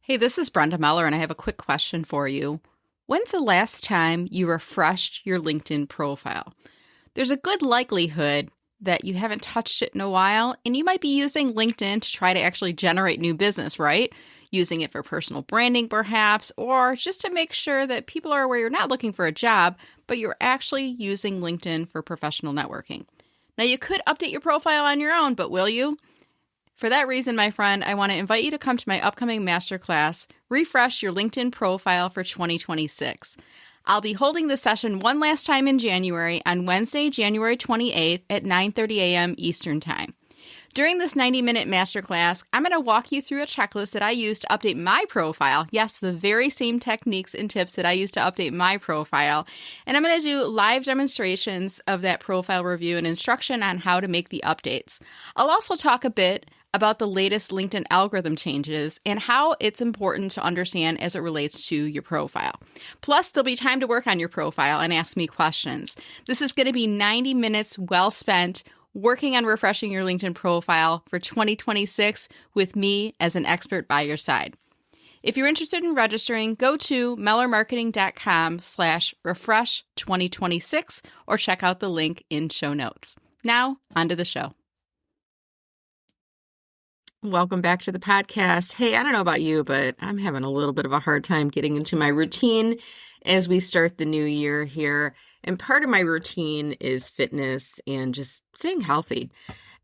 Hey, this is Brenda Meller, and I have a quick question for you. When's the last time you refreshed your LinkedIn profile? There's a good likelihood that you haven't touched it in a while, and you might be using LinkedIn to try to actually generate new business, right? Using it for personal branding, perhaps, or just to make sure that people are aware you're not looking for a job, but you're actually using LinkedIn for professional networking. Now, you could update your profile on your own, but will you? For that reason, my friend, I want to invite you to come to my upcoming masterclass, Refresh Your LinkedIn Profile for 2026. I'll be holding the session one last time in January on Wednesday, January 28th at 9:30 a.m. Eastern Time. During this 90-minute masterclass, I'm going to walk you through a checklist that I use to update my profile. Yes, the very same techniques and tips that I use to update my profile. And I'm going to do live demonstrations of that profile review and instruction on how to make the updates. I'll also talk a bit about the latest LinkedIn algorithm changes and how it's important to understand as it relates to your profile. Plus, there'll be time to work on your profile and ask me questions. This is going to be 90 minutes well spent working on refreshing your LinkedIn profile for 2026 with me as an expert by your side. If you're interested in registering, go to mellermarketing.com/refresh2026 or check out the link in show notes. Now, onto the show. Welcome back to the podcast. Hey, I don't know about you, but I'm having a little bit of a hard time getting into my routine as we start the new year here. And part of my routine is fitness and just staying healthy.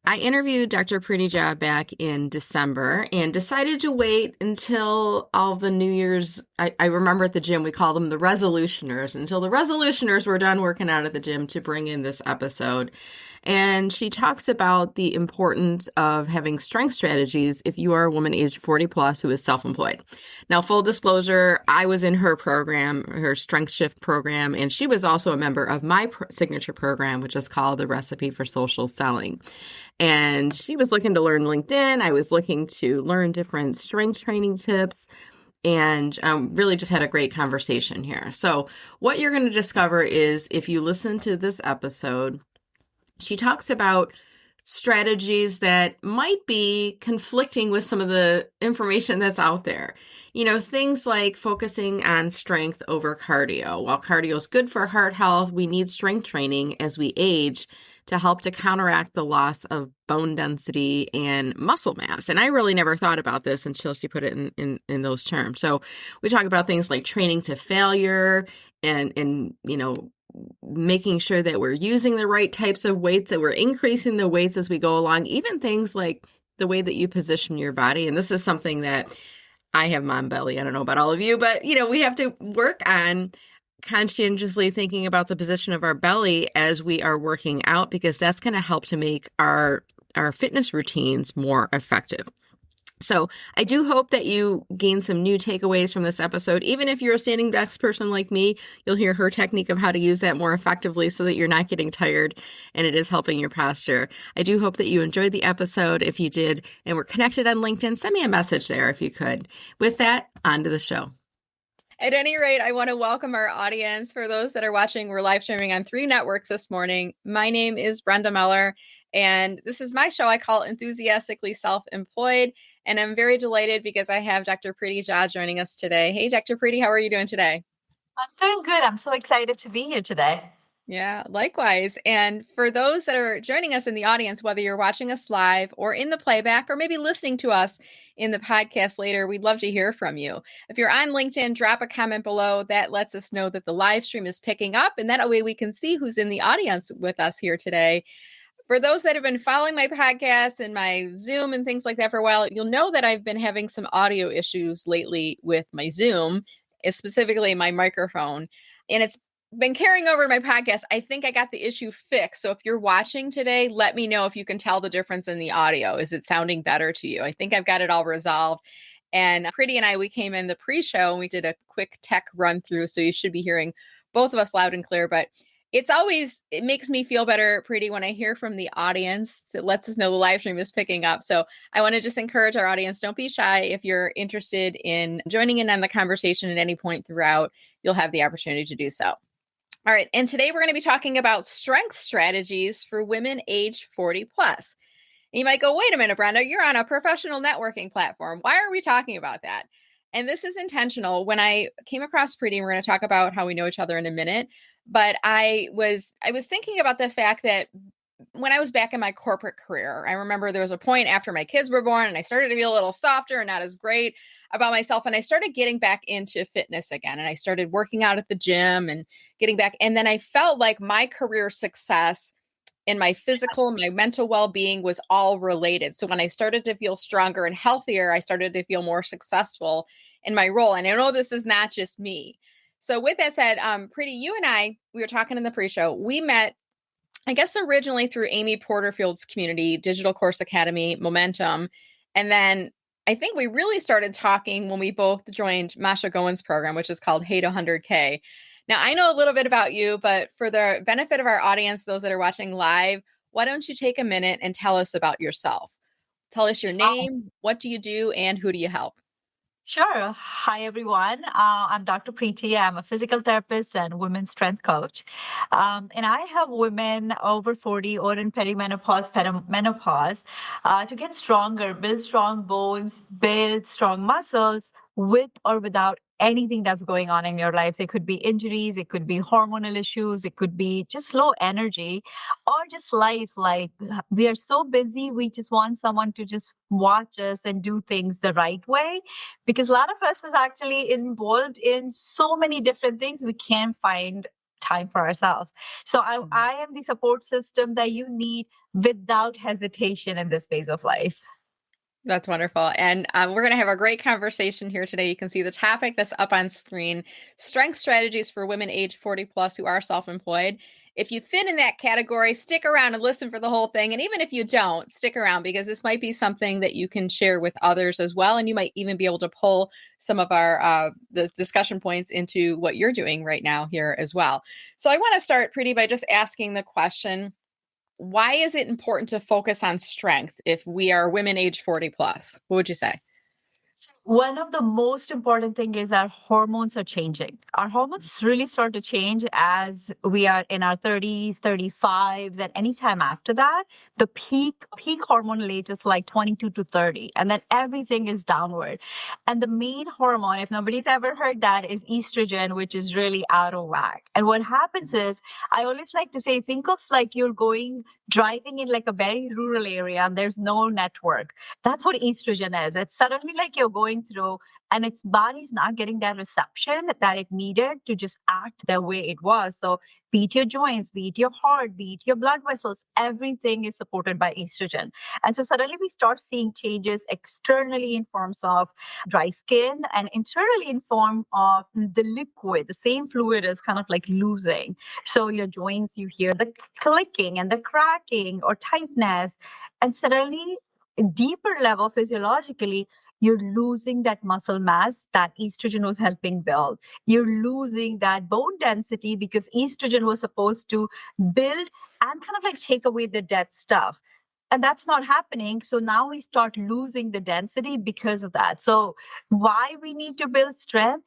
I interviewed Dr. Preeti Jha back in December and decided to wait until all the New Year's, I remember at the gym, we call them the resolutioners, until the resolutioners were done working out at the gym to bring in this episode. And she talks about the importance of having strength strategies if you are a woman aged 40 plus who is self-employed. Now, full disclosure, I was in her program, her Strength Shift program, and she was also a member of my signature program, which is called the Recipe for Social Selling. And she was looking to learn LinkedIn. I was looking to learn different strength training tips, and really just had a great conversation here. So what you're going to discover is if you listen to this episode, she talks about strategies that might be conflicting with some of the information that's out there. You know, things like focusing on strength over cardio. While cardio is good for heart health, we need strength training as we age to help to counteract the loss of bone density and muscle mass. And I really never thought about this until she put it in those terms. So we talk about things like training to failure and you know, making sure that we're using the right types of weights, that we're increasing the weights as we go along, even things like the way that you position your body. And this is something that I have mom belly. I don't know about all of you, but you know, we have to work on conscientiously thinking about the position of our belly as we are working out, because that's going to help to make our fitness routines more effective. So I do hope that you gain some new takeaways from this episode. Even if you're a standing desk person like me, you'll hear her technique of how to use that more effectively so that you're not getting tired and it is helping your posture. I do hope that you enjoyed the episode. If you did and we're connected on LinkedIn, send me a message there if you could. With that, on to the show. At any rate, I want to welcome our audience. For those that are watching, we're live streaming on 3 networks this morning. My name is Brenda Meller, and this is my show. I call it Enthusiastically Self-Employed. And I'm very delighted because I have Dr. Preeti Jha joining us today. Hey, Dr. Preeti, how are you doing today? I'm doing good. I'm so excited to be here today. Yeah, likewise. And for those that are joining us in the audience, whether you're watching us live or in the playback or maybe listening to us in the podcast later, we'd love to hear from you. If you're on LinkedIn, drop a comment below. That lets us know that the live stream is picking up, and that way we can see who's in the audience with us here today. For those that have been following my podcast and my Zoom and things like that for a while, you'll know that I've been having some audio issues lately with my Zoom, specifically my microphone. And it's been carrying over to my podcast. I think I got the issue fixed. So if you're watching today, let me know if you can tell the difference in the audio. Is it sounding better to you? I think I've got it all resolved. And Preeti and I, we came in the pre-show and we did a quick tech run through. So you should be hearing both of us loud and clear. But it makes me feel better, Preeti, when I hear from the audience. It lets us know the live stream is picking up. So I want to just encourage our audience, don't be shy. If you're interested in joining in on the conversation at any point throughout, you'll have the opportunity to do so. All right. And today we're going to be talking about strength strategies for women aged 40 plus. And you might go, wait a minute, Brenda, you're on a professional networking platform. Why are we talking about that? And this is intentional. When I came across Preeti, we're going to talk about how we know each other in a minute, but I was thinking about the fact that when I was back in my corporate career, I remember there was a point after my kids were born and I started to feel a little softer and not as great about myself. And I started getting back into fitness again. And I started working out at the gym and getting back. And then I felt like my career success and my physical, my mental well-being was all related. So when I started to feel stronger and healthier, I started to feel more successful in my role. And I know this is not just me. So with that said, Preeti, you and I, we were talking in the pre-show. We met, I guess, originally through Amy Porterfield's community, Digital Course Academy, Momentum. And then I think we really started talking when we both joined Masha Gowen's program, which is called Hey to 100K. Now, I know a little bit about you, but for the benefit of our audience, those that are watching live, why don't you take a minute and tell us about yourself? Tell us your name, what do you do, and who do you help? Sure. Hi, everyone. I'm Dr. Preeti. I'm a physical therapist and women's strength coach. And I help women over 40 or in perimenopause, menopause, to get stronger, build strong bones, build strong muscles with or without anything that's going on in your lives. It could be injuries, it could be hormonal issues, it could be just low energy, or just life. Like we are so busy, we just want someone to just watch us and do things the right way, because a lot of us is actually involved in so many different things we can't find time for ourselves. So I am the support system that you need without hesitation in this phase of life. That's wonderful. And we're going to have a great conversation here today. You can see the topic that's up on screen: strength strategies for women age 40 plus who are self employed. If you fit in that category, stick around and listen for the whole thing. And even if you don't, stick around, because this might be something that you can share with others as well. And you might even be able to pull some of our the discussion points into what you're doing right now here as well. So I want to start, Preeti, by just asking the question: why is it important to focus on strength if we are women age 40 plus? What would you say? One of the most important thing is our hormones are changing. Our hormones really start to change as we are in our 30s, 35s, and anytime after that. The peak hormonal age is like 22 to 30, and then everything is downward. And the main hormone, if nobody's ever heard that, is estrogen, which is really out of whack. And what happens is, I always like to say, think of like you're going driving in like a very rural area and there's no network. That's what estrogen is. It's suddenly like you're going through and its body's not getting that reception that it needed to just act the way it was. So beat your joints, beat your heart, beat your blood vessels, everything is supported by estrogen. And so suddenly we start seeing changes externally in forms of dry skin and internally in form of the liquid. The same fluid is kind of like losing. So your joints, you hear the clicking and the cracking or tightness. And suddenly deeper level physiologically, you're losing that muscle mass that estrogen was helping build. You're losing that bone density because estrogen was supposed to build and kind of like take away the dead stuff. And that's not happening. So now we start losing the density because of that. So, why we need to build strength?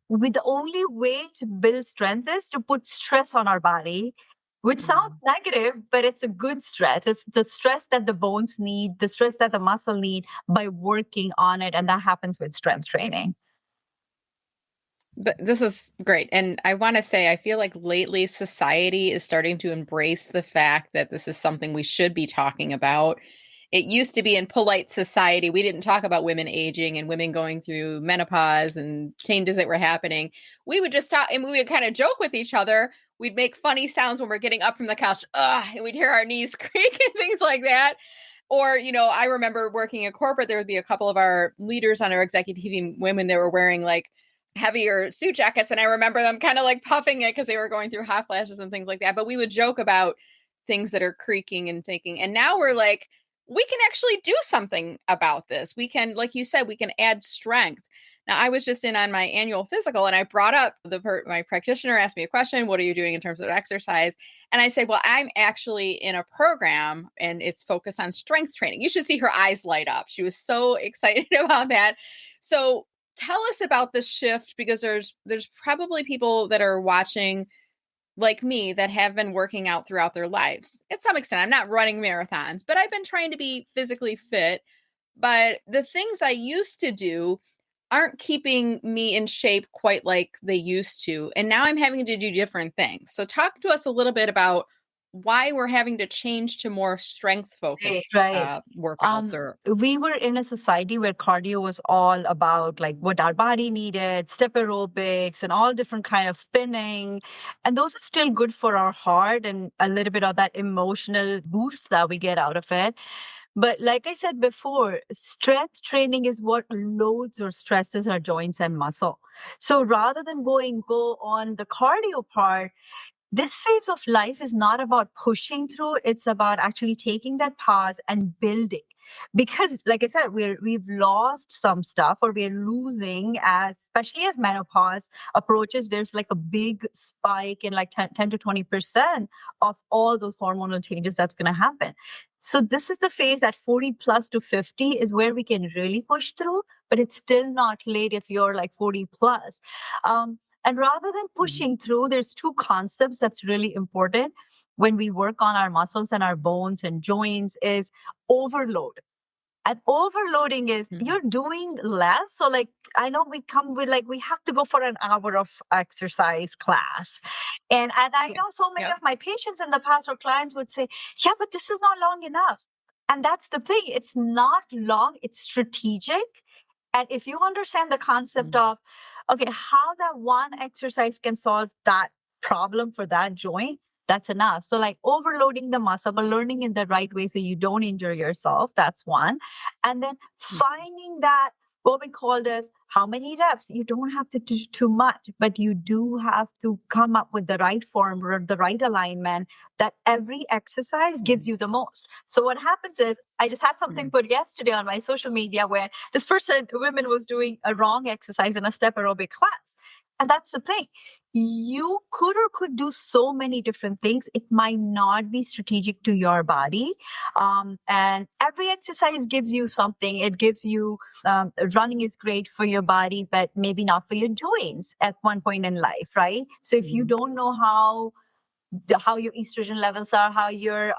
The only way to build strength is to put stress on our body, which sounds negative, but it's a good stress. It's the stress that the bones need, the stress that the muscle need by working on it. And that happens with strength training. This is great. And I want to say, I feel like lately society is starting to embrace the fact that this is something we should be talking about. It used to be in polite society, we didn't talk about women aging and women going through menopause and changes that were happening. We would just talk and we would kind of joke with each other. We'd make funny sounds when we're getting up from the couch, and we'd hear our knees creak and things like that. Or, I remember working at corporate, there would be a couple of our leaders on our executive team, women that were wearing like heavier suit jackets. And I remember them kind of like puffing it because they were going through hot flashes and things like that. But we would joke about things that are creaking and taking. And now we're like, we can actually do something about this. We can, like you said, we can add strength. Now, I was just in on my annual physical and I brought up my practitioner asked me a question: what are you doing in terms of exercise? And I said, well, I'm actually in a program and it's focused on strength training. You should see her eyes light up. She was so excited about that. So tell us about the shift, because there's probably people that are watching like me that have been working out throughout their lives. At some extent, I'm not running marathons, but I've been trying to be physically fit. But the things I used to do, aren't keeping me in shape quite like they used to. And now I'm having to do different things. So talk to us a little bit about why we're having to change to more strength focused Right. workouts or We were in a society where cardio was all about like what our body needed, step aerobics and all different kind of spinning. And those are still good for our heart and a little bit of that emotional boost that we get out of it. But like I said before, strength training is what loads or stresses our joints and muscle. So rather than go on the cardio part, this phase of life is not about pushing through, it's about actually taking that pause and building. Because like I said, we've lost some stuff, or we're losing, as especially as menopause approaches. There's like a big spike in like 10 to 20% of all those hormonal changes that's going to happen. So this is the phase at 40 plus to 50 is where we can really push through, but it's still not late if you're like 40 plus. And rather than pushing through, there's two concepts that's really important when we work on our muscles and our bones and joints is overload. And overloading is Mhm. you're doing less. So like I know we come with like we have to go for an hour of exercise class. And I Yeah. know so many Yep. of my patients in the past or clients would say, yeah, but this is not long enough. And that's the thing. It's not long, it's strategic. And if you understand the concept Mhm. of, okay, how that one exercise can solve that problem for that joint, that's enough. So, like overloading the muscle, but learning in the right way so you don't injure yourself, that's one. And then finding that what we called as how many reps. You don't have to do too much, but you do have to come up with the right form or the right alignment that every exercise gives Mhm. you the most. So what happens is I just had something Mhm. put yesterday on my social media where this person, women was doing a wrong exercise in a step aerobic class. And that's the thing. You could do so many different things. It might not be strategic to your body. And every exercise gives you something. It gives you running is great for your body, but maybe not for your joints at one point in life, right? So if you Mhm. don't know how your estrogen levels are, how your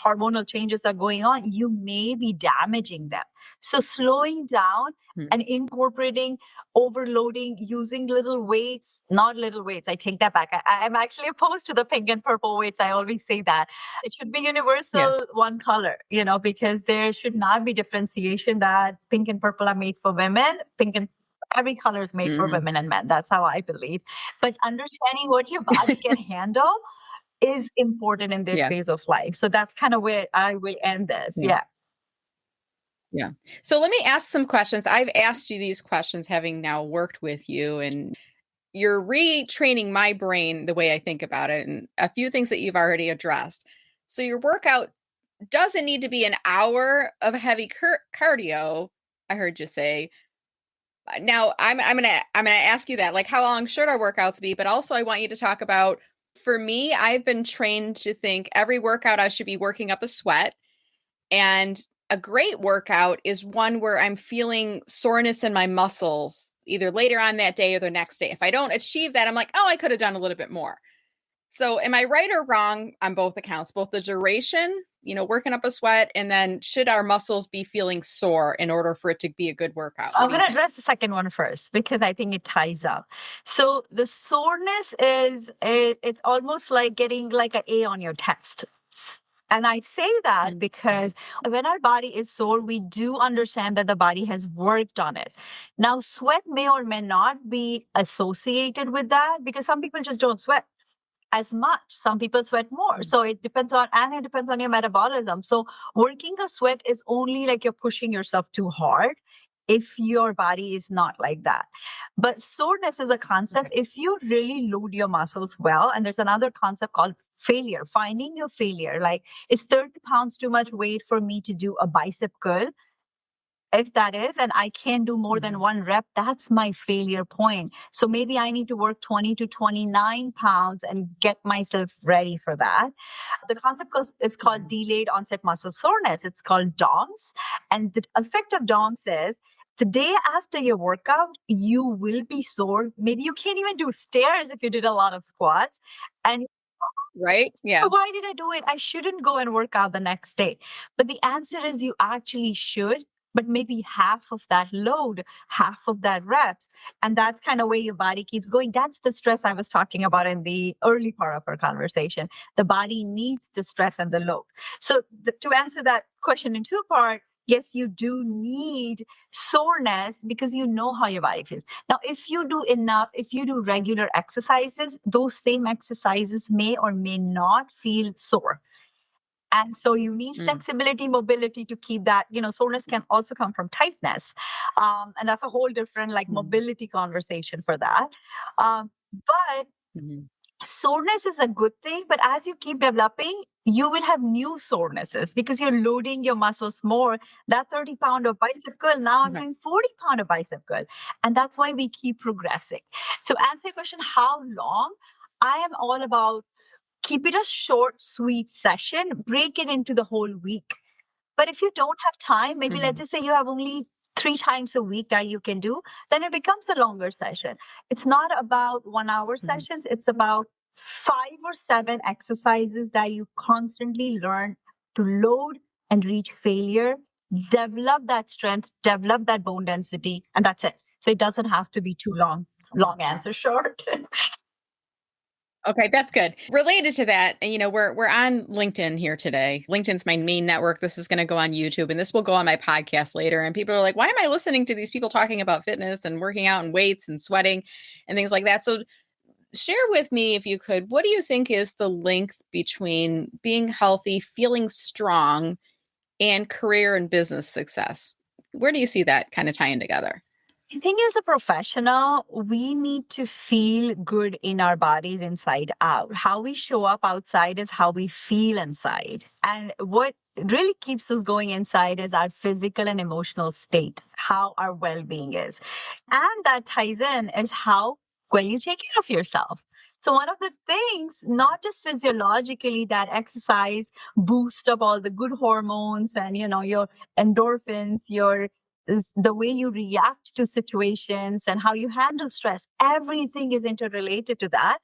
hormonal changes are going on, you may be damaging them. So slowing down Mhm. and incorporating overloading, using little weights, not little weights. I take that back. I'm actually opposed to the pink and purple weights. I always say that. It should be Yeah. universal, one color, because there should not be differentiation that pink and purple are made for women. Pink and every color is made for Mhm. women and men. That's how I believe. But understanding what your body can handle is important in this Yeah. phase of life. So that's kind of where I will end this. Yeah. Yeah. Yeah. So let me ask some questions. I've asked you these questions having now worked with you, and you're retraining my brain the way I think about it, and a few things that you've already addressed. So your workout doesn't need to be an hour of heavy cardio, I heard you say. Now I'm gonna ask you that, like, how long should our workouts be? But also I want you to talk about, for me, I've been trained to think every workout I should be working up a sweat. And a great workout is one where I'm feeling soreness in my muscles either later on that day or the next day. If I don't achieve that, I'm like, oh, I could have done a little bit more. So, am I right or wrong on both accounts? Both the duration, working up a sweat, and then should our muscles be feeling sore in order for it to be a good So workout? What I'm do going you to think? address the second one first because I think it ties up. So the soreness it's almost like getting like an A on your test. And I say that Mm. because when our body is sore, we do understand that the body has worked on it. Now, sweat may or may not be associated with that because some people just don't sweat as much. Some people sweat more. Mm. So it depends on your metabolism. So working a sweat is only like you're pushing yourself too hard if your body is not like that. But soreness is a concept. Okay. If you really load your muscles well, and there's another concept called failure, finding your failure. Like, is 30 pounds too much weight for me to do a bicep curl? If that is, and I can do more than Mhm. one rep, that's my failure point. So maybe I need to work 20 to 29 pounds and get myself ready for that. The concept is called Mhm. delayed onset muscle soreness. It's called DOMS. And the effect of DOMS is the day after your workout, you will be sore. Maybe you can't even do stairs if you did a lot of squats. And Right? Yeah. why did I do it? I shouldn't go and work out the next day. But the answer is you actually should. but maybe half of that load, half of that reps. And that's kind of where your body keeps going. That's the stress I was talking about in the early part of our conversation. The body needs the stress and the load. So to answer that question in two parts, yes, you do need soreness because you know how your body feels. Now, if you do enough, if you do regular exercises, those same exercises may or may not feel sore. And so you need Mm, flexibility, mobility to keep that. Soreness can also come from tightness. And that's a whole different like mm, mobility conversation for that. But mhm. soreness is a good thing, but as you keep developing, you will have new sorenesses because you're loading your muscles more. That 30-pound of bicep curl, now I'm Okay. doing 40-pound of bicep curl. And that's why we keep progressing. So answer your question, how long? I am all about keep it a short, sweet session, break it into the whole week. But if you don't have time, maybe let's Mhm, just say you have only 3 times a week that you can do, then it becomes a longer session. It's not about 1 hour mhm. sessions, it's about 5 or 7 exercises that you constantly learn to load and reach failure, develop that strength, develop that bone density, and that's it. So it doesn't have to be too long. Long answer short. Okay, that's good. Related to that, and we're on LinkedIn here today. LinkedIn's my main network. This is going to go on YouTube, and this will go on my podcast later. And people are like, "Why am I listening to these people talking about fitness and working out and weights and sweating and things like that?" So, share with me, if you could, what do you think is the link between being healthy, feeling strong, and career and business success? Where do you see that kind of tying together? I think as a professional, we need to feel good in our bodies inside out. How we show up outside is how we feel inside. And what really keeps us going inside is our physical and emotional state, how our well being is. And that ties in is how well you take care of yourself. So, one of the things, not just physiologically, that exercise boosts up all the good hormones and, your endorphins, your is the way you react to situations and how you handle stress. Everything is interrelated to that.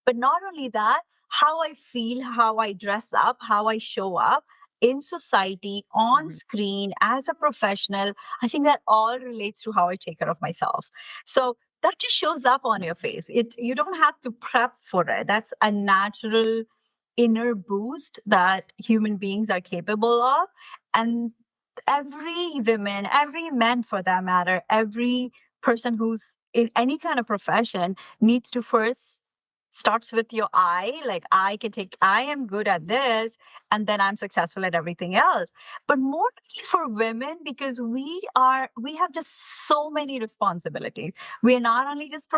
But not only that, how I feel, how I dress up, how I show up in society, on Mhm, screen, as a professional, I think that all relates to how I take care of myself. So that just shows up on your face. You don't have to prep for it. That's a natural inner boost that human beings are capable of. And every woman, every man for that matter, every person who's in any kind of profession needs to first starts with your like I am good at mhm, this, and then I'm successful at everything else. But more for women, because we have just so many responsibilities. We are not only just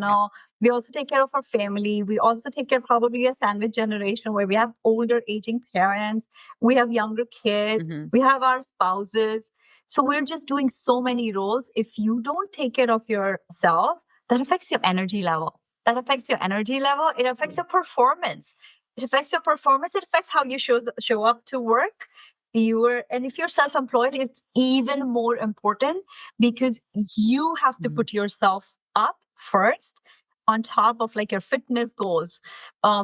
yeah, professional, we also take care of our family. We also take care of probably a sandwich generation where we have older aging parents, we have younger kids, mhm, we have our spouses. So we're just doing so many roles. If you don't take care of yourself, that affects your energy level. That affects your energy level. It affects yeah, your performance. It affects your performance. It affects how you show up to work. And if you're self-employed, it's even more important because you have to mhm, put yourself up first on top of like your fitness goals,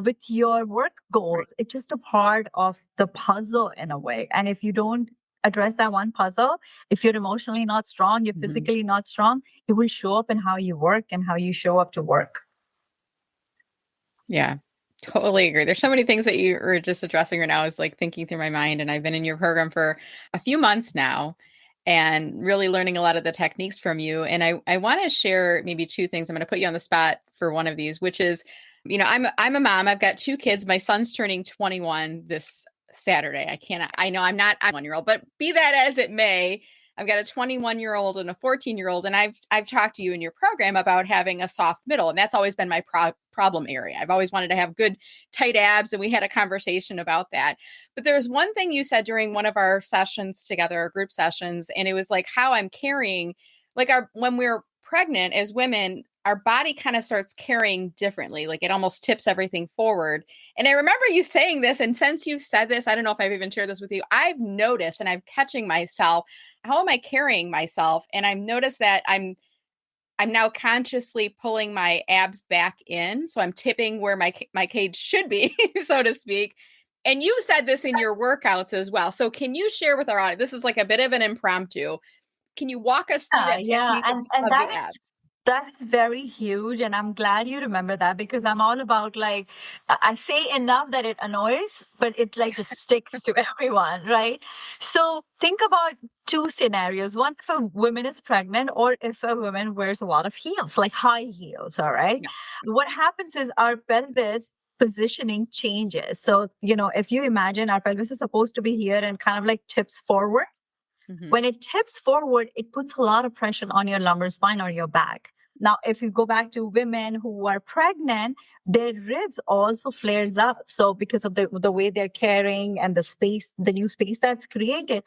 with your work goals. right. It's just a part of the puzzle in a way. And if you don't address that one puzzle, if you're emotionally not strong, you're Mhm. physically not strong, it will show up in how you work and how you show up to work. Yeah, totally agree. There's so many things that you were just addressing right now is like thinking through my mind. And I've been in your program for a few months now and really learning a lot of the techniques from you. And I want to share maybe two things. I'm going to put you on the spot for one of these, which is, I'm a mom. I've got two kids. My son's turning 21 this Saturday. I know I'm not a 1-year-old, but be that as it may, I've got a 21-year-old and a 14-year-old, and I've talked to you in your program about having a soft middle, and that's always been my problem area. I've always wanted to have good tight abs, and we had a conversation about that. But there's one thing you said during one of our sessions together, our group sessions, and it was like how I'm carrying, like our when we're pregnant as women, our body kind of starts carrying differently. Like it almost tips everything forward. And I remember you saying this, and since you've said this, I don't know if I've even shared this with you. I've noticed, and I'm catching myself, how am I carrying myself? And I've noticed that I'm now consciously pulling my abs back in, so I'm tipping where my cage should be, so to speak. And you said this in your workouts as well. So can you share with our audience? This is like a bit of an impromptu. Can you walk us through that Yeah, technique and of the abs? that is very huge, and I'm glad you remember that because I'm all about like I say enough that it annoys, but it like just sticks to everyone, right? So think about two scenarios: one if a woman is pregnant, or if a woman wears a lot of heels, like high heels. All right, Yeah. what happens is our pelvis positioning changes. So if you imagine our pelvis is supposed to be here and kind of like tips forward. Mm-hmm. When it tips forward, it puts a lot of pressure on your lumbar spine or your back. Now, if you go back to women who are pregnant, their ribs also flares up. So because of the way they're carrying and the space, the new space that's created,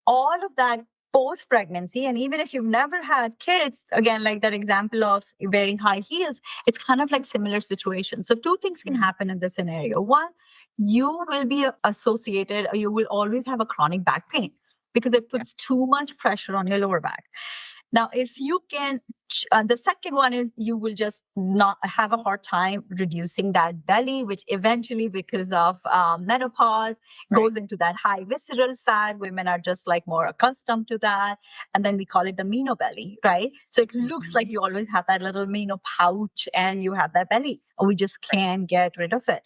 all of that post pregnancy, and even if you've never had kids, again, like that example of wearing high heels, it's kind of like similar situation. So two things can Mm-hmm. happen in this scenario. One, you will be associated, or you will always have a chronic back pain because it Yeah. puts too much pressure on your lower back. Now, if you can, the second one is you will just not have a hard time reducing that belly, which eventually, because of menopause, Right. goes into that high visceral fat. Women are just like more accustomed to that. And then we call it the meno belly, right? So it looks like Mm-hmm. you always have that little meno pouch and you have that belly. We just Right. can't get rid of it.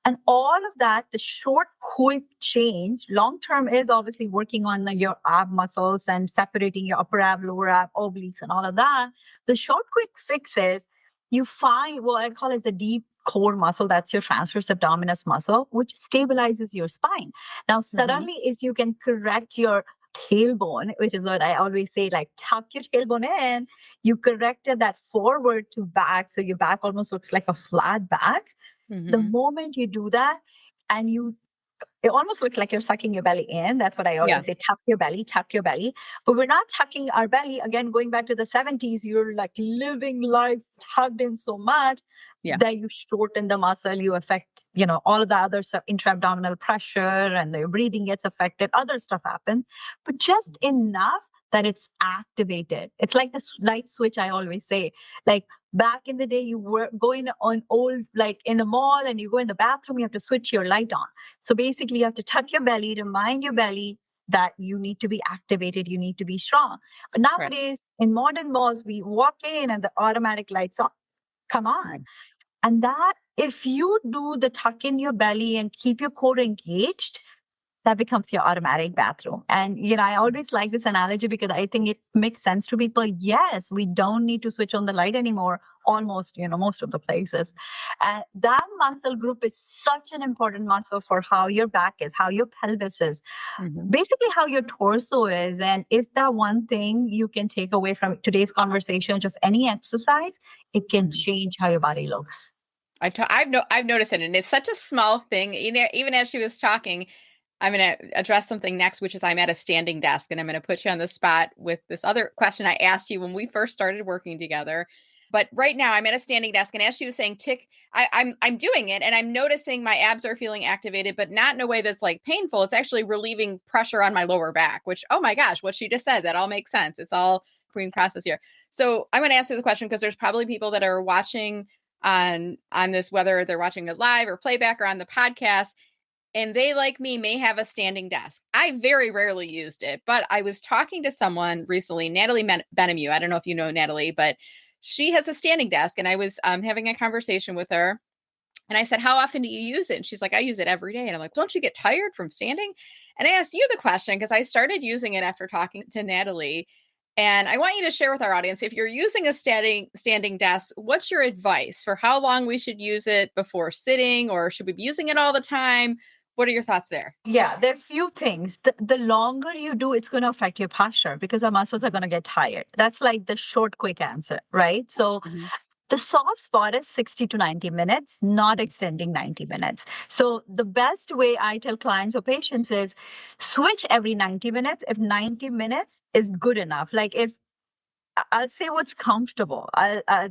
And all of that, the short, quick change, long term is obviously working on your ab muscles and separating your upper ab, lower ab, obliques, and all of that. The short, quick fix is you find what I call is the deep core muscle. That's your transverse abdominis muscle, which stabilizes your spine. Now, Mm-hmm. suddenly, if you can correct your tailbone, which is what I always say, like tuck your tailbone in, you corrected that forward to back. So your back almost looks like a flat back. The Mm-hmm. moment you do that, and it almost looks like you're sucking your belly in. That's what I Yeah. always say, tuck your belly, tuck your belly. But we're not tucking our belly. Again, going back to the 70s, you're like living life tugged in so much Yeah. that you shorten the muscle, you affect, all of the other stuff, intra-abdominal pressure, and your breathing gets affected, other stuff happens, but just enough that it's activated. It's like this light switch I always say. Like back in the day, you were going on old, like in the mall and you go in the bathroom, you have to switch your light on. So basically, you have to tuck your belly, remind your belly that you need to be activated, you need to be strong. But Right. nowadays, in modern malls, we walk in and the automatic lights on, come on. Right. And that, if you do the tuck in your belly and keep your core engaged, that becomes your automatic bathroom. And, I always like this analogy because I think it makes sense to people. Yes, we don't need to switch on the light anymore, almost, most of the places. And that muscle group is such an important muscle for how your back is, how your pelvis is, Mm-hmm. basically how your torso is. And if that one thing you can take away from today's conversation, just any exercise, it can Mm-hmm. change how your body looks. I've noticed it, and it's such a small thing. Even as she was talking, I'm going to address something next, which is I'm at a standing desk, and I'm going to put you on the spot with this other question I asked you when we first started working together. But right now, I'm at a standing desk, and as she was saying, I'm doing it, and I'm noticing my abs are feeling activated, but not in a way that's like painful. It's actually relieving pressure on my lower back. Which, oh my gosh, what she just said, that all makes sense. It's all being processed here. So I'm going to ask you the question because there's probably people that are watching on this, whether they're watching it live or playback or on the podcast, and they, like me, may have a standing desk. I very rarely used it, but I was talking to someone recently, Natalie Benamou. I don't know if you know Natalie, but she has a standing desk, and I was having a conversation with her, and I said, how often do you use it? And she's like, I use it every day. And I'm like, don't you get tired from standing? And I asked you the question because I started using it after talking to Natalie. And I want you to share with our audience, if you're using a standing desk, what's your advice for how long we should use it before sitting, or should we be using it all the time? What are your thoughts there? Yeah, there are few things. The longer you do, it's going to affect your posture because our muscles are going to get tired. That's like the short, quick answer, right? So Mm-hmm. the soft spot is 60 to 90 minutes, not extending 90 minutes. So the best way I tell clients or patients is switch every 90 minutes if 90 minutes is good enough. Like if I'll say what's comfortable.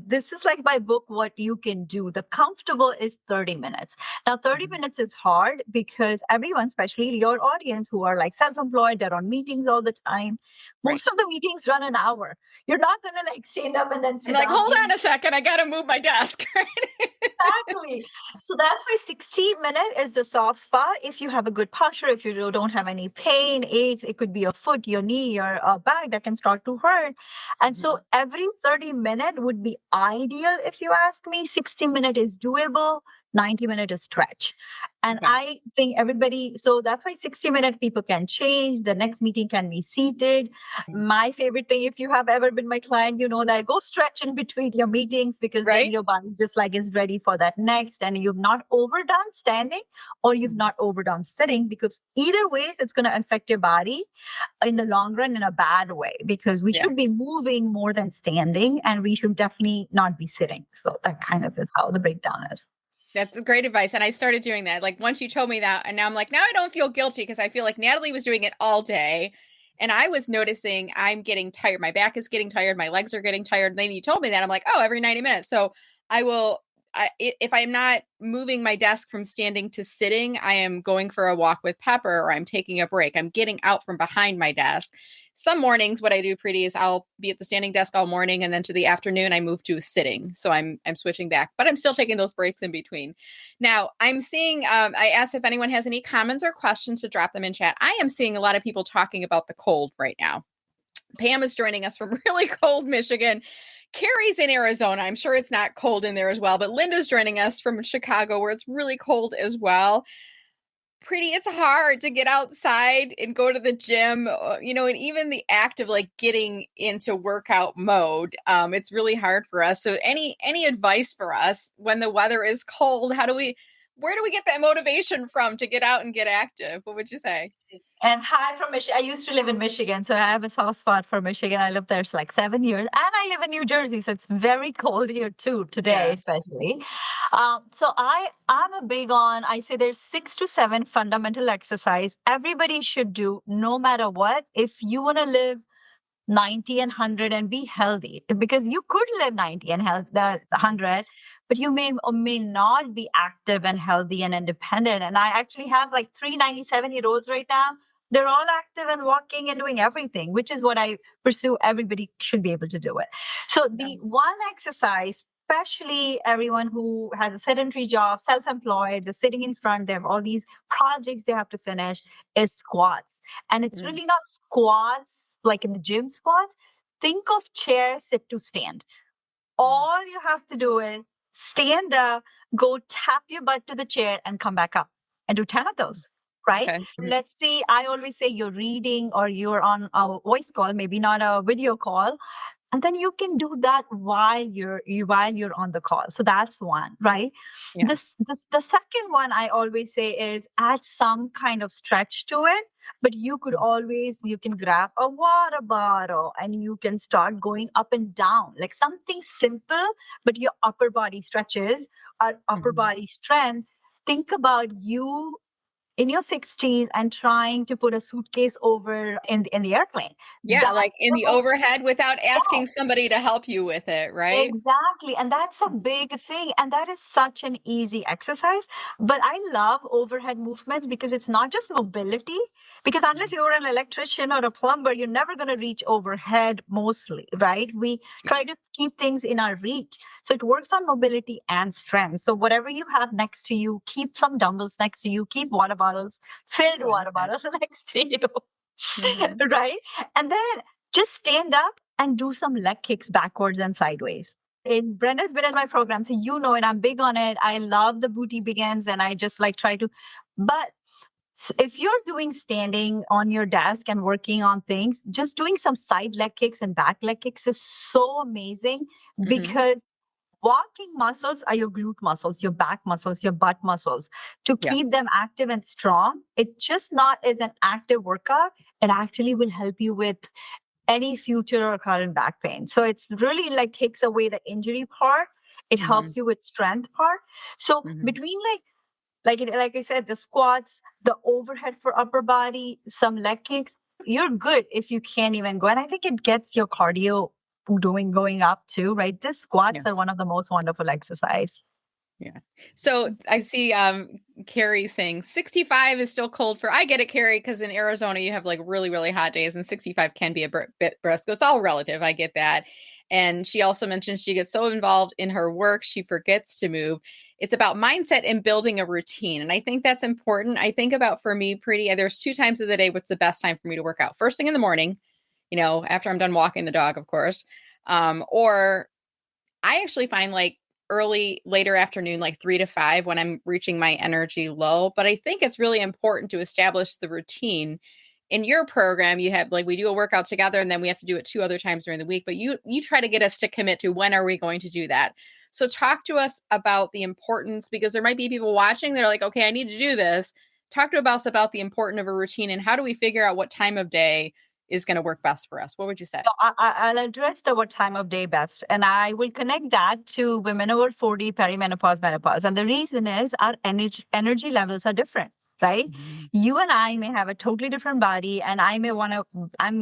This is like my book, What You Can Do. The comfortable is 30 minutes. Now, 30 Mm-hmm. minutes is hard because everyone, especially your audience who are like self-employed, they're on meetings all the time. Right. Most of the meetings run an hour. You're not going to like stand up and then I'm sit like, down. hold on a second. I got to move my desk. Exactly. So that's why 60 minutes is the soft spot. If you have a good posture, if you don't have any pain, aches, it could be your foot, your knee, your back that can start to hurt. And so every 30 minutes would be ideal if you ask me. 60 minutes is doable, 90 minutes is stretch. And Okay. I think everybody, so that's why 60 minutes people can change. The next meeting can be seated. My favorite thing, if you have ever been my client, you know that go stretch in between your meetings because then Right? your body just like is ready for that next. And you've not overdone standing or you've not overdone sitting, because either ways it's going to affect your body in the long run in a bad way, because we Yeah. should be moving more than standing and we should definitely not be sitting. So that kind of is how the breakdown is. That's great advice. And I started doing that. Like once you told me that, and now I'm like, now I don't feel guilty because I feel like Natalie was doing it all day. And I was noticing I'm getting tired. My back is getting tired. My legs are getting tired. And then you told me that. I'm like, oh, every 90 minutes. So I will, if I'm not moving my desk from standing to sitting, I am going for a walk with Pepper or I'm taking a break. I'm getting out from behind my desk. Some mornings, what I do, Preeti, is I'll be at the standing desk all morning, and then to the afternoon, I move to sitting. So I'm switching back, but I'm still taking those breaks in between. Now I'm seeing. I asked if anyone has any comments or questions to drop them in chat. I am seeing a lot of people talking about the cold right now. Pam is joining us from really cold Michigan. Carrie's in Arizona. I'm sure it's not cold in there as well, but Linda's joining us from Chicago, where it's really cold as well. Preeti, it's hard to get outside and go to the gym, and even the act of like getting into workout mode. It's really hard for us. So any advice for us when the weather is cold? Where do we get that motivation from to get out and get active? What would you say? And hi from Michigan. I used to live in Michigan, so I have a soft spot for Michigan. I lived there for like 7 years, and I live in New Jersey, so it's very cold here too today, Yeah. especially. So I'm a big on. I say there's 6 to 7 fundamental exercise everybody should do, no matter what. If you want to live 90 and 100 and be healthy, because you could live 90 and health that 100, but you may or may not be active and healthy and independent. And I actually have like 3 97-year-olds right now. They're all active and walking and doing everything, which is what I pursue. Everybody should be able to do it. So the one exercise, especially everyone who has a sedentary job, self-employed, they're sitting in front, they have all these projects they have to finish, is squats. And it's really not squats like in the gym squats. Think of chair, sit to stand. All you have to do is stand up, go tap your butt to the chair, and come back up and do 10 of those. Right? Okay. Let's see. I always say you're reading or you're on a voice call, maybe not a video call, and then you can do that while you're on the call. So that's one, right? Yeah. The second one I always say is add some kind of stretch to it. But you can grab a water bottle and you can start going up and down, like something simple, but your upper body stretches, our upper body strength. Think about you in your 60s and trying to put a suitcase over in the airplane. Yeah, like That's in the the most. overhead without asking somebody to help you with it, right? Exactly. And that's a big thing. And that is such an easy exercise. But I love overhead movements because it's not just mobility. Because unless you're an electrician or a plumber, you're never going to reach overhead mostly, right? We try to keep things in our reach. So it works on mobility and strength. So whatever you have next to you, keep some dumbbells next to you, keep water bottles, filled Oh, I like water that. bottles next to you, Mhm. right? And then just stand up and do some leg kicks backwards and sideways. And Brenda's been in my program, so you know it. I'm big on it. I love the booty begins, and I just like try to. But if you're doing standing on your desk and working on things, just doing some side leg kicks and back leg kicks is so amazing, Mhm. because walking muscles are your glute muscles, your back muscles, your butt muscles. To Yeah. keep them active and strong, it just not is an active workout. It actually will help you with any future or current back pain. So it's really like takes away the injury part. It Mhm. helps you with strength part. So Mhm. between like I said, the squats, the overhead for upper body, some leg kicks, you're good if you can't even go. And I think it gets your cardio going up too, right? The Yeah. squats are one of the most wonderful exercise. Yeah. So I see Carrie saying 65 is still cold for I get it, Carrie, because in Arizona you have like really, really hot days and 65 can be a bit brisk. It's all relative. I get that. And she also mentioned she gets so involved in her work, she forgets to move. It's about mindset and building a routine. And I think that's important. I think about, for me, Preeti, there's 2 times of the day what's the best time for me to work out. First thing in the morning, after I'm done walking the dog, of course. Or I actually find like later afternoon, like 3 to 5 when I'm reaching my energy low. But I think it's really important to establish the routine. In your program, you have like, we do a workout together and then we have to do it 2 other times during the week, but you try to get us to commit to when are we going to do that. So talk to us about the importance, because there might be people watching. They're like, okay, I need to do this. Talk to us about the importance of a routine and how do we figure out what time of day is going to work best for us. What would you say? So I'll address the what time of day best, and I will connect that to women over 40, perimenopause, menopause. And the reason is our energy levels are different, right? Mhm. You and I may have a totally different body, and I'm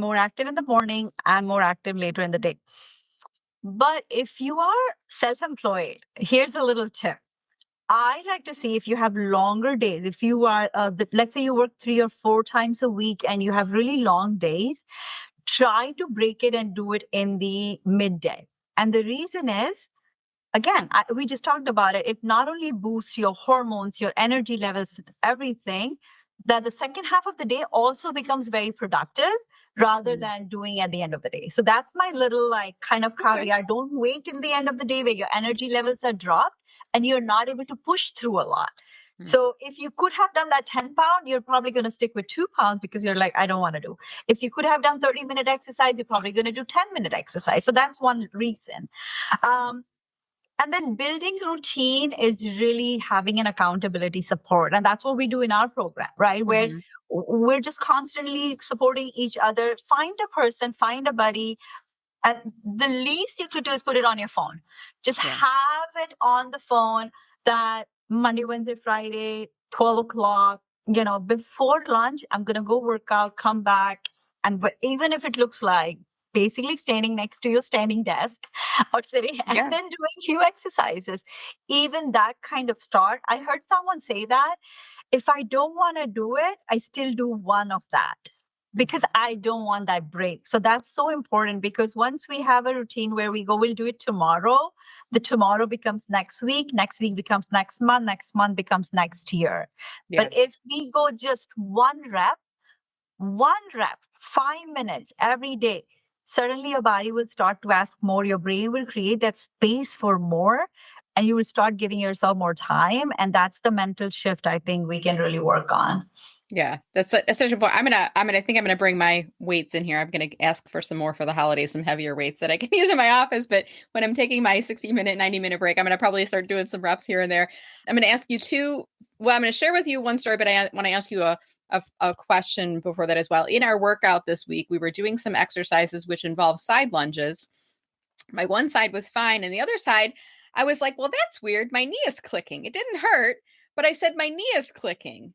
more active in the morning, I'm more active later in the day. But if you are self employed, here's a little tip. I like to see if you have longer days. If you are, let's say you work 3 or 4 times a week and you have really long days, try to break it and do it in the midday. And the reason is, again, we just talked about it. It not only boosts your hormones, your energy levels, everything, that the second half of the day also becomes very productive rather Mhm. than doing at the end of the day. So that's my little like kind of Okay. caveat. Don't wait till the end of the day where your energy levels are dropped and you're not able to push through a lot. Mhm. So if you could have done that 10 pound, you're probably going to stick with 2 pounds because you're like, I don't want to do. If you could have done 30-minute exercise, you're probably going to do 10-minute exercise. So that's one reason. Um, and then building routine is really having an accountability support. And that's what we do in our program, right? Where Mhm. we're just constantly supporting each other. Find a person, find a buddy. And the least you could do is put it on your phone. Just Yeah. have it on the phone that Monday, Wednesday, Friday, 12 o'clock, before lunch, I'm going to go work out, come back. And even if it looks like basically standing next to your standing desk or sitting and Yeah. then doing few exercises, even that kind of start. I heard someone say that if I don't want to do it, I still do one of that because Mhm. I don't want that break. So that's so important because once we have a routine where we go, we'll do it tomorrow, the tomorrow becomes next week becomes next month becomes next year. Yeah. But if we go just one rep, 5 minutes every day, suddenly your body will start to ask more. Your brain will create that space for more, and you will start giving yourself more time. And that's the mental shift I think we can really work on. Yeah, that's such a point. I'm gonna bring my weights in here. I'm gonna ask for some more for the holidays, some heavier weights that I can use in my office. But when I'm taking my 60-minute, 90-minute break, I'm gonna probably start doing some reps here and there. I'm gonna ask you two. Well, I'm gonna share with you one story, but I want to ask you a question before that as well. In our workout this week, we were doing some exercises which involve side lunges. My one side was fine, and the other side, I was like, well, that's weird. My knee is clicking. It didn't hurt, but I said my knee is clicking.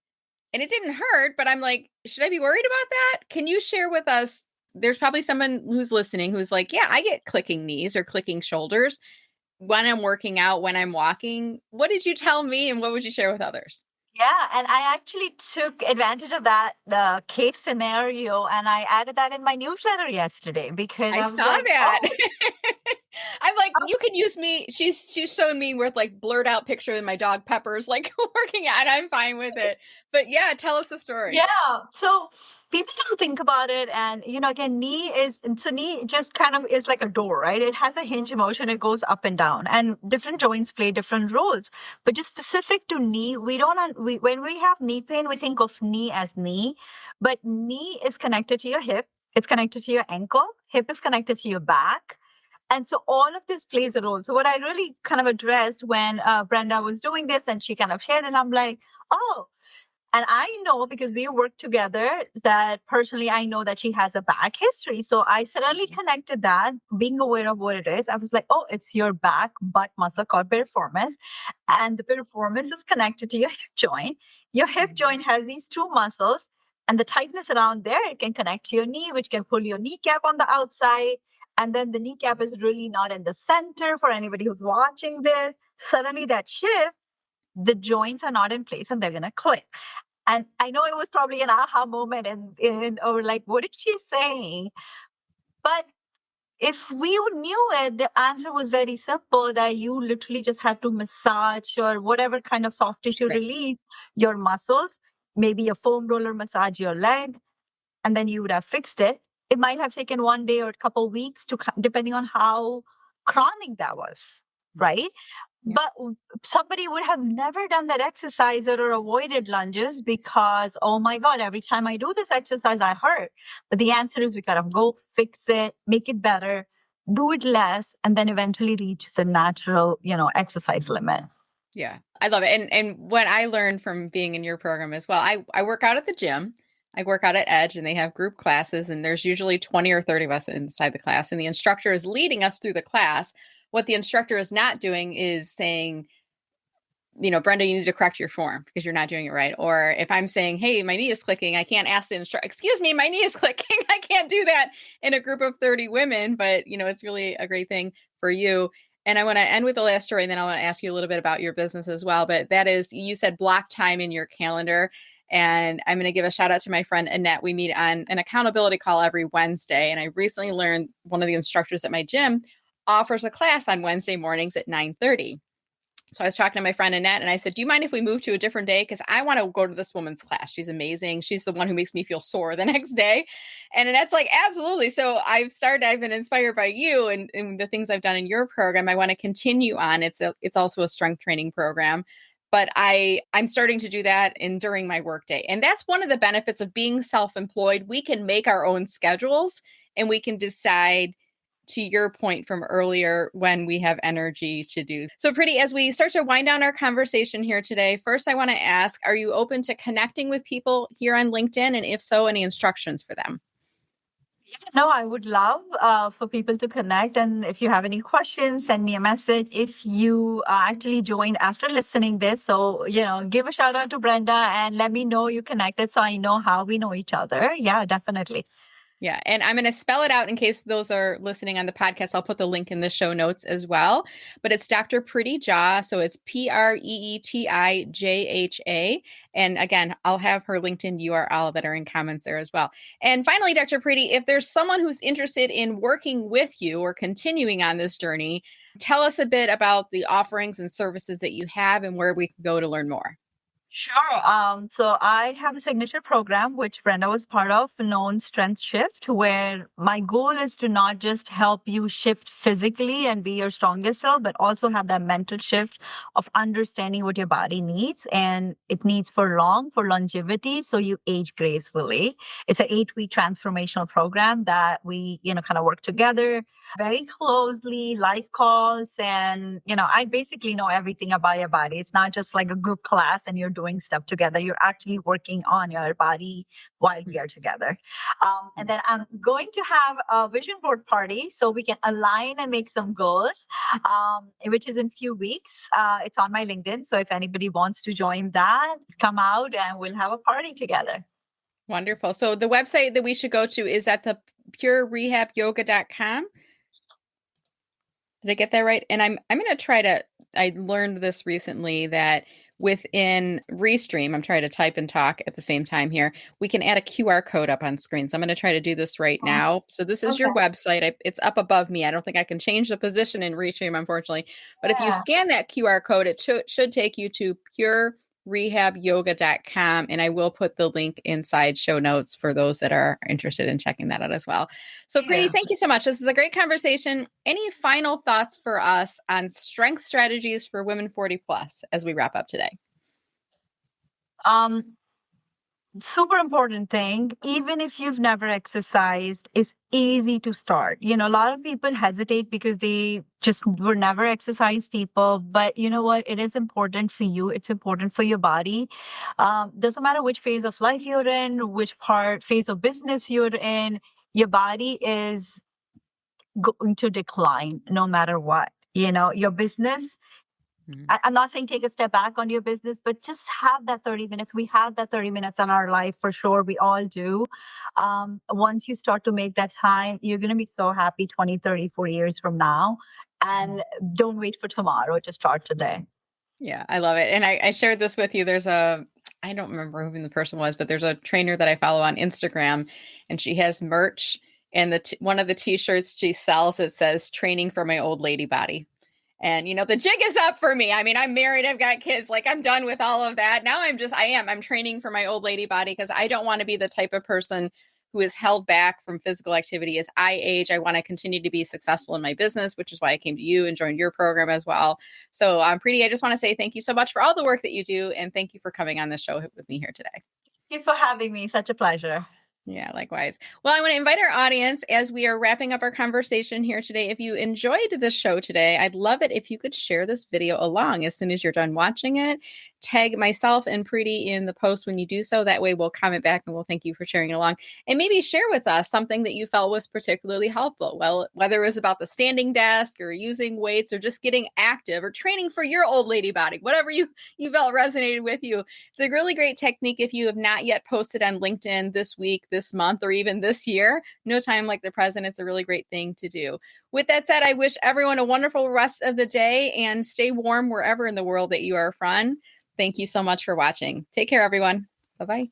And it didn't hurt, but I'm like, should I be worried about that? Can you share with us? There's probably someone who's listening who's like, yeah, I get clicking knees or clicking shoulders when I'm working out, when I'm walking. What did you tell me and what would you share with others? Yeah, and I actually took advantage of that the case scenario and I added that in my newsletter yesterday because I I was saw like, that. oh, I'm like, you can use me. She's showing me with like blurred out picture of my dog Peppers like working out. I'm fine with it. But yeah, tell us the story. yeah. So people don't think about it. And, again, knee just kind of is like a door, right? It has a hinge motion. It goes up and down and different joints play different roles. But just specific to knee, we don't, when we have knee pain, we think of knee as knee, but knee is connected to your hip. It's connected to your ankle. Hip is connected to your back. And so all of this plays a role. So what I really kind of addressed when Brenda was doing this and she kind of shared, and I'm like, oh, and I know because we work together that personally, I know that she has a back history. So I suddenly connected that, being aware of what it is. I was like, oh, it's your back butt muscle called piriformis. And the piriformis is connected to your hip joint. Your hip Mhm. joint has these two muscles, and the tightness around there, it can connect to your knee, which can pull your kneecap on the outside. And then the kneecap is really not in the center for anybody who's watching this. Suddenly that shift, the joints are not in place and they're going to click. And I know it was probably an aha moment and or like, what is she saying? But if we knew it, the answer was very simple, that you literally just had to massage or whatever kind of soft tissue Right. release your muscles, maybe a foam roller massage your leg, and then you would have fixed it. It might have taken one day or a couple weeks depending on how chronic that was, right? Yeah. But somebody would have never done that exercise or avoided lunges because, oh my God, every time I do this exercise, I hurt. But the answer is we gotta go fix it, make it better, do it less, and then eventually reach the natural, exercise limit. Yeah, I love it. And what I learned from being in your program as well, I work out at the gym. I work out at Edge and they have group classes and there's usually 20 or 30 of us inside the class and the instructor is leading us through the class. What the instructor is not doing is saying, Brenda, you need to correct your form because you're not doing it right. Or if I'm saying, hey, my knee is clicking, I can't ask the instructor, excuse me, my knee is clicking. I can't do that in a group of 30 women, but it's really a great thing for you. And I want to end with the last story, and then I want to ask you a little bit about your business as well. But that is, you said block time in your calendar. And I'm going to give a shout out to my friend Annette. We meet on an accountability call every Wednesday. And I recently learned one of the instructors at my gym offers a class on Wednesday mornings at 9:30. So I was talking to my friend Annette and I said, do you mind if we move to a different day? Because I want to go to this woman's class. She's amazing. She's the one who makes me feel sore the next day. And Annette's like, absolutely. So I've been inspired by you and the things I've done in your program. I want to continue on. It's also a strength training program. But I'm starting to do that during my workday. And that's one of the benefits of being self-employed. We can make our own schedules and we can decide, to your point from earlier, when we have energy to do. So Preeti, as we start to wind down our conversation here today, first I want to ask, are you open to connecting with people here on LinkedIn? And if so, any instructions for them? No, I would love for people to connect. And if you have any questions, send me a message. If you actually joined after listening this, so, give a shout out to Brenda and let me know you connected so I know how we know each other. Yeah, definitely. Yeah. And I'm going to spell it out in case those are listening on the podcast. I'll put the link in the show notes as well. But it's Dr. Preeti Jha. So it's PreetiJha. And again, I'll have her LinkedIn URL that are in comments there as well. And finally, Dr. Preeti, if there's someone who's interested in working with you or continuing on this journey, tell us a bit about the offerings and services that you have and where we can go to learn more. Sure. So I have a signature program, which Brenda was part of, known Strength Shift, where my goal is to not just help you shift physically and be your strongest self, but also have that mental shift of understanding what your body needs and it needs for longevity, so you age gracefully. It's an 8-week transformational program that we, kind of work together very closely, live calls, and I basically know everything about your body. It's not just like a group class and you're doing stuff together. You're actually working on your body while we are together. And then I'm going to have a vision board party so we can align and make some goals, which is in few weeks. It's on my LinkedIn, so if anybody wants to join that, come out and we'll have a party together. Wonderful. So the website that we should go to is at the purerehabyoga.com. Did I get that right? And I'm going to try to, I learned this recently that within Restream, I'm trying to type and talk at the same time here, we can add a QR code up on screen. So I'm going to try to do this right now. So this is your website. It's up above me. I don't think I can change the position in Restream, unfortunately. But if you scan that QR code, it should take you to purerehabyoga.com. And I will put the link inside show notes for those that are interested in checking that out as well. So Preeti, thank you so much. This is a great conversation. Any final thoughts for us on strength strategies for women 40 plus as we wrap up today? Super important thing, even if you've never exercised, is easy to start. A lot of people hesitate because they just were never exercise people, but you know what, it is important for you, it's important for your body. Doesn't matter which phase of life you're in, which phase of business you're in, your body is going to decline no matter what. Your business, I'm not saying take a step back on your business, but just have that 30 minutes. We have that 30 minutes in our life for sure. We all do. Once you start to make that time, you're going to be so happy 20, 30, 40 years from now. And don't wait for tomorrow, just start today. Yeah, I love it. And I shared this with you. I don't remember who the person was, but there's a trainer that I follow on Instagram and she has merch And one of the t-shirts she sells, it says training for my old lady body. And, the jig is up for me. I mean, I'm married, I've got kids, like I'm done with all of that. Now I'm training for my old lady body because I don't want to be the type of person who is held back from physical activity as I age. I want to continue to be successful in my business, which is why I came to you and joined your program as well. So, Preeti, I just want to say thank you so much for all the work that you do. And thank you for coming on the show with me here today. Thank you for having me. Such a pleasure. Yeah, likewise. Well, I want to invite our audience as we are wrapping up our conversation here today. If you enjoyed this show today, I'd love it if you could share this video along as soon as you're done watching it. Tag myself and Preeti in the post when you do so. That way we'll comment back and we'll thank you for sharing it along. And maybe share with us something that you felt was particularly helpful. Well, whether it was about the standing desk or using weights or just getting active or training for your old lady body, whatever you felt resonated with you. It's a really great technique if you have not yet posted on LinkedIn this week, this month, or even this year. No time like the present. It's a really great thing to do. With that said, I wish everyone a wonderful rest of the day and stay warm wherever in the world that you are from. Thank you so much for watching. Take care, everyone. Bye-bye.